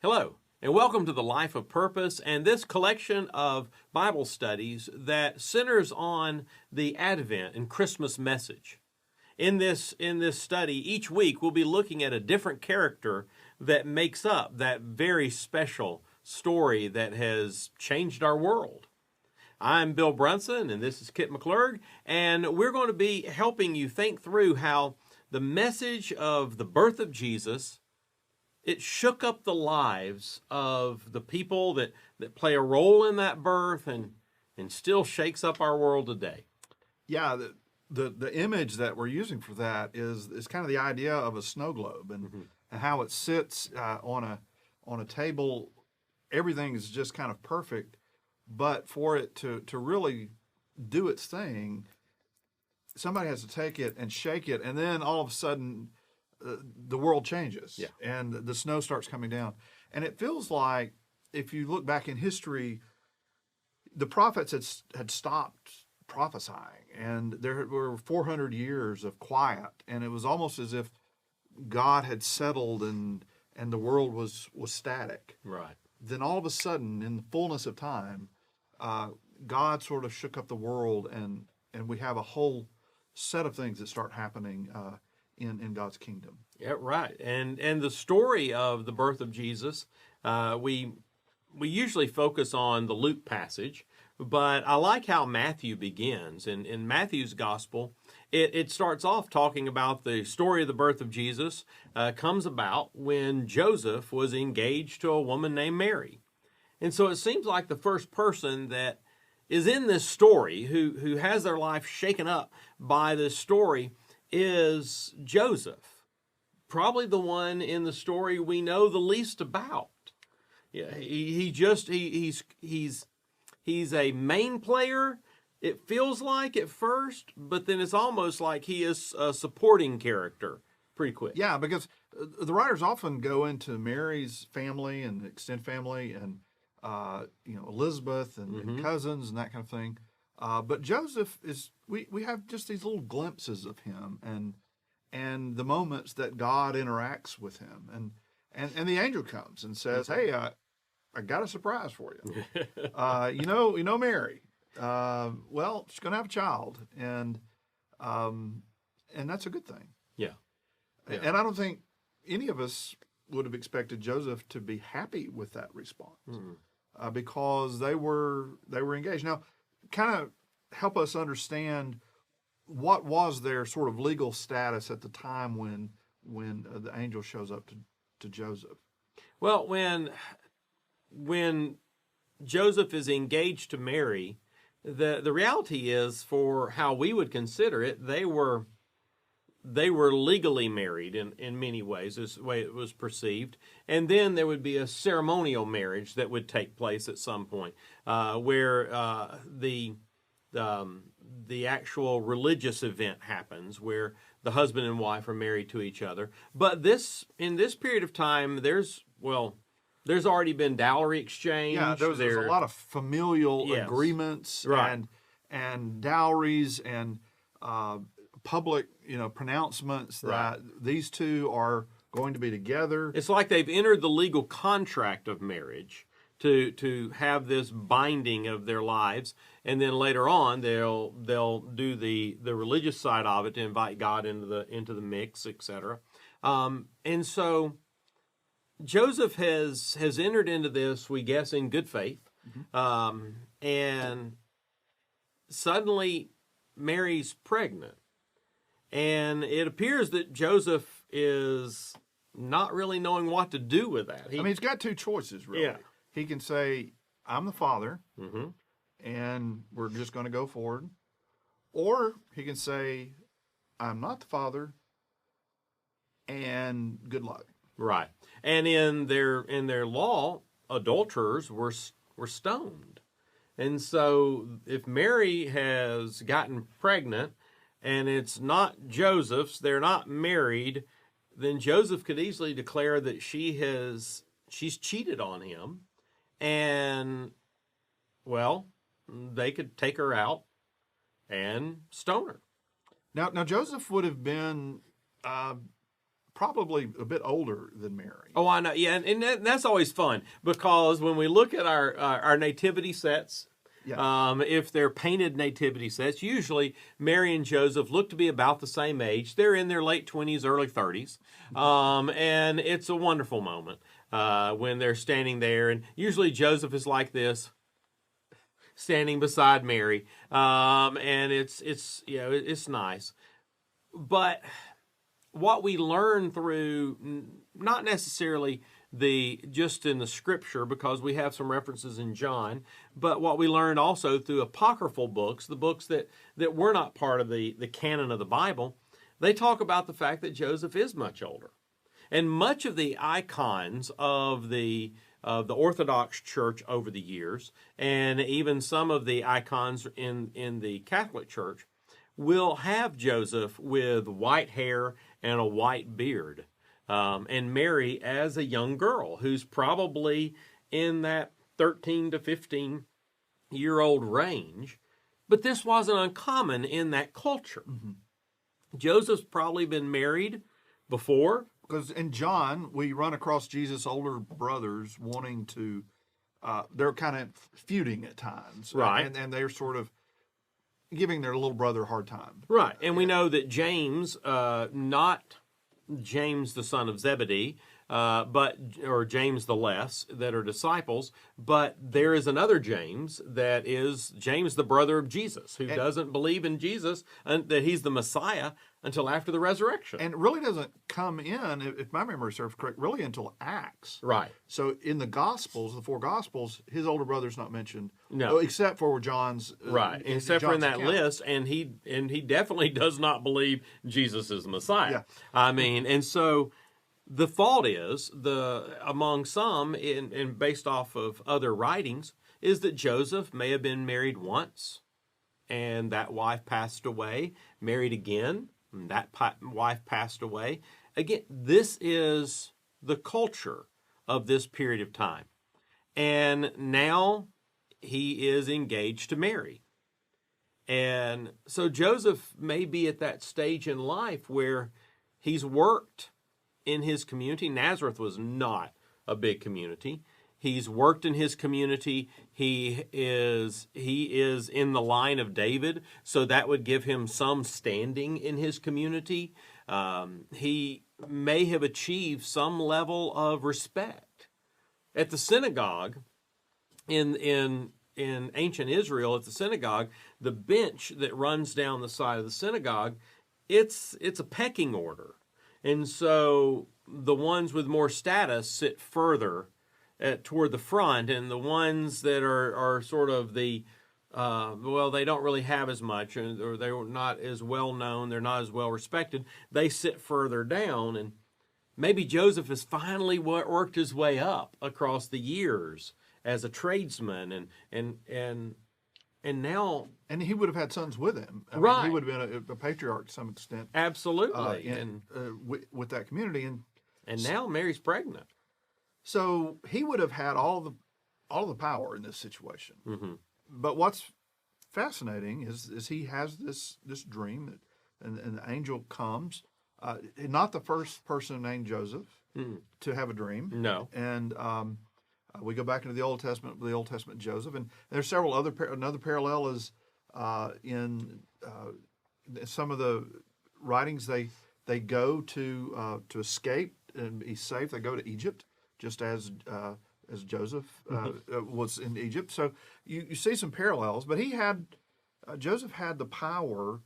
Hello, and welcome to the Life of Purpose and this collection of Bible studies that centers on the Advent and Christmas message. In this study, each week we'll be looking at a different character that makes up that very special story that has changed our world. I'm Bill Brunson, and this is Kit McClurg, and we're going to be helping you think through how the message of the birth of Jesus, it shook up the lives of the people that play a role in that birth and still shakes up our world today. Yeah, the image that we're using for that is kind of the idea of a snow globe and how it sits on a table. Everything is just kind of perfect, but for it to really do its thing, somebody has to take it and shake it, and then all of a sudden the world changes, and the snow starts coming down. And it feels like, if you look back in history, the prophets had stopped prophesying, and there were 400 years of quiet, and it was almost as if God had settled and the world was static. Right. Then all of a sudden, in the fullness of time, God sort of shook up the world, and we have a whole set of things that start happening in God's kingdom. Yeah, right. And the story of the birth of Jesus, we usually focus on the Luke passage, but I like how Matthew begins. In Matthew's gospel, it starts off talking about the story of the birth of Jesus comes about when Joseph was engaged to a woman named Mary. And so it seems like the first person that is in this story who has their life shaken up by this story is Joseph. Probably the one in the story we know the least about. Yeah, he's a main player, it feels like at first, but then it's almost like he is a supporting character pretty quick. Yeah, because the writers often go into Mary's family and extended family and Elizabeth and cousins and that kind of thing. But Joseph we have just these little glimpses of him and the moments that God interacts with him. And the angel comes and says, "Hey, I got a surprise for you. You know Mary. Well, she's going to have a child, and that's a good thing." Yeah. And I don't think any of us would have expected Joseph to be happy with that response, because they were engaged. Now, kind of help us understand what was their sort of legal status at the time when the angel shows up to Joseph. Well, when Joseph is engaged to Mary, the reality is, for how we would consider it, they were legally married in many ways, is the way it was perceived. And then there would be a ceremonial marriage that would take place at some point, where the actual religious event happens, where the husband and wife are married to each other. But in this period of time, there's already been dowry exchange. Yeah, there's a lot of familial agreements, right, and dowries and public pronouncements that these two are going to be together. It's like they've entered the legal contract of marriage to have this binding of their lives, and then later on they'll do the religious side of it to invite God into the mix, etc. And so Joseph has entered into this, we guess, in good faith, and suddenly Mary's pregnant, and it appears that Joseph is not really knowing what to do with that. He's got two choices, really. Yeah. He can say, "I'm the father, and we're just going to go forward," or he can say, "I'm not the father, and good luck." Right. And in their law, adulterers were stoned. And so if Mary has gotten pregnant and it's not Joseph's, they're not married, then Joseph could easily declare that she's cheated on him, and well, they could take her out and stone her. Now Joseph would have been probably a bit older than Mary. Oh, I know. Yeah, and that's always fun because when we look at our nativity sets, Yeah. if they're painted nativity sets, usually Mary and Joseph look to be about the same age. They're in their late 20s, early 30s, and it's a wonderful moment when they're standing there. And usually Joseph is like this, standing beside Mary, and it's nice. But what we learn through not necessarily just in the scripture, because we have some references in John, but what we learned also through apocryphal books, the books that were not part of the canon of the Bible, they talk about the fact that Joseph is much older. And much of the icons of the Orthodox Church over the years, and even some of the icons in the Catholic Church, will have Joseph with white hair and a white beard, and Mary as a young girl who's probably in that 13 to 15-year-old range. But this wasn't uncommon in that culture. Mm-hmm. Joseph's probably been married before. Because in John, we run across Jesus' older brothers wanting to, they're kind of feuding at times. Right. And they're sort of giving their little brother a hard time. Right. And we know that James, not James the son of Zebedee, or James the Less, that are disciples, but there is another James that is James the brother of Jesus, who doesn't believe in Jesus and that he's the Messiah until after the resurrection. And it really doesn't come in, if my memory serves correct, really until Acts. Right. So in the Gospels, the four Gospels, his older brother's not mentioned. No. Except for John's. Right. Except for in that account. list, and he definitely does not believe Jesus is the Messiah. Yeah. I mean, and so the thought is, among some, and based off of other writings, is that Joseph may have been married once, and that wife passed away, married again, and that wife passed away. Again, this is the culture of this period of time. And now he is engaged to Mary. And so Joseph may be at that stage in life where he's worked in his community. Nazareth was not a big community. He's worked in his community. He is in the line of David, so that would give him some standing in his community. He may have achieved some level of respect. At the synagogue, in ancient Israel, at the synagogue, the bench that runs down the side of the synagogue, it's a pecking order. And so the ones with more status sit further toward the front, and the ones that are sort of they don't really have as much, or they're not as well known, they're not as well respected, they sit further down. And maybe Joseph has finally worked his way up across the years as a tradesman, and now... And he would have had sons with him. I Right. mean, he would have been a patriarch to some extent. Absolutely. With that community. And now Mary's pregnant. So he would have had all the power in this situation. Mm-hmm. But what's fascinating is he has this dream, and the angel comes. Not the first person named Joseph to have a dream. No. And we go back into the Old Testament, Joseph, and there's several another parallel is in some of the writings they go to escape and be safe. They go to Egypt, just as Joseph was in Egypt. So you see some parallels, but Joseph had the power,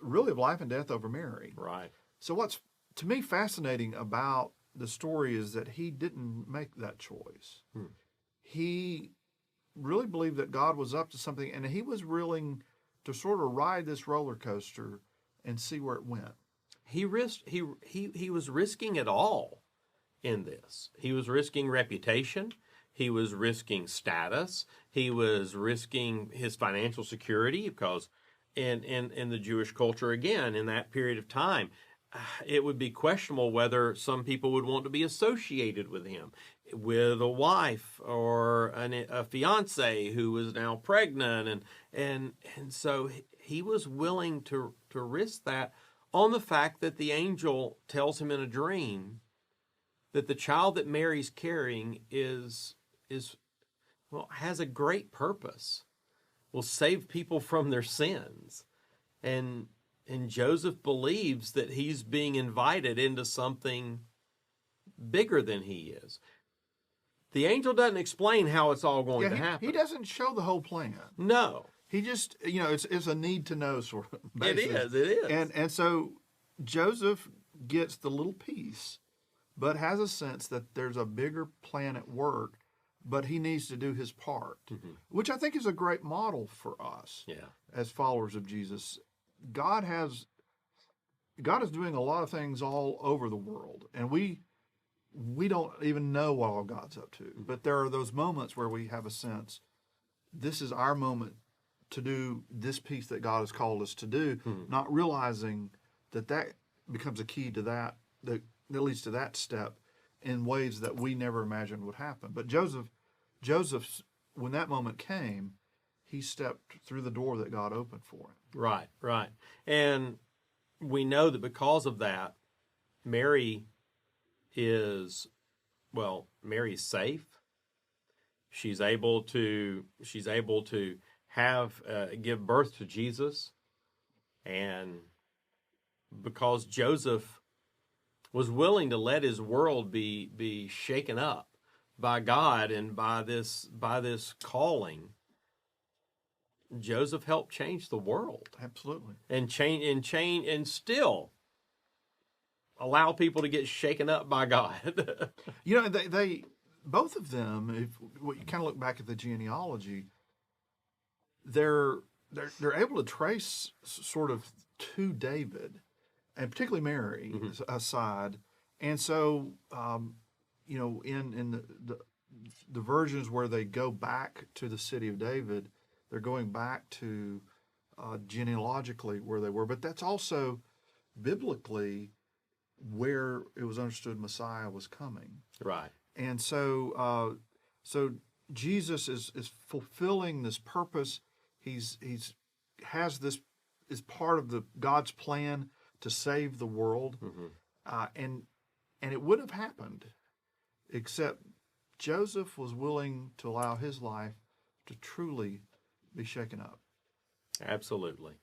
really, of life and death over Mary. Right. So what's to me fascinating about the story is that he didn't make that choice. He really believed that God was up to something, and he was willing to sort of ride this roller coaster and see where it went. He was risking it all in this. He was risking reputation. He was risking status. He was risking his financial security, because in the Jewish culture, again, in that period of time, it would be questionable whether some people would want to be associated with him, with a wife or a fiance who was now pregnant, and so he was willing to risk that on the fact that the angel tells him in a dream that the child that Mary's carrying has a great purpose, will save people from their sins. And Joseph believes that he's being invited into something bigger than he is. The angel doesn't explain how it's all going to happen. He doesn't show the whole plan. No. He just, it's a need to know sort of basis. It is. And so Joseph gets the little piece, but has a sense that there's a bigger plan at work, but he needs to do his part, which I think is a great model for us as followers of Jesus. God is doing a lot of things all over the world, and we don't even know what all God's up to. But there are those moments where we have a sense, this is our moment to do this piece that God has called us to do, not realizing that becomes a key to that leads to that step in ways that we never imagined would happen. But Joseph, when that moment came, he stepped through the door that God opened for him. Right. And we know that because of that, Mary's safe. She's able to give birth to Jesus, and because Joseph was willing to let his world be shaken up by God and by this calling, Joseph helped change the world. Absolutely. And still allow people to get shaken up by God. They both of them, if you kind of look back at the genealogy, they're able to trace sort of to David, and particularly Mary aside. And so, in the versions where they go back to the city of David, they're going back to genealogically where they were. But that's also biblically where it was understood Messiah was coming. Right. And so Jesus is fulfilling this purpose. He's has this is part of God's plan to save the world, and it would have happened, except Joseph was willing to allow his life to truly be shaken up. Absolutely.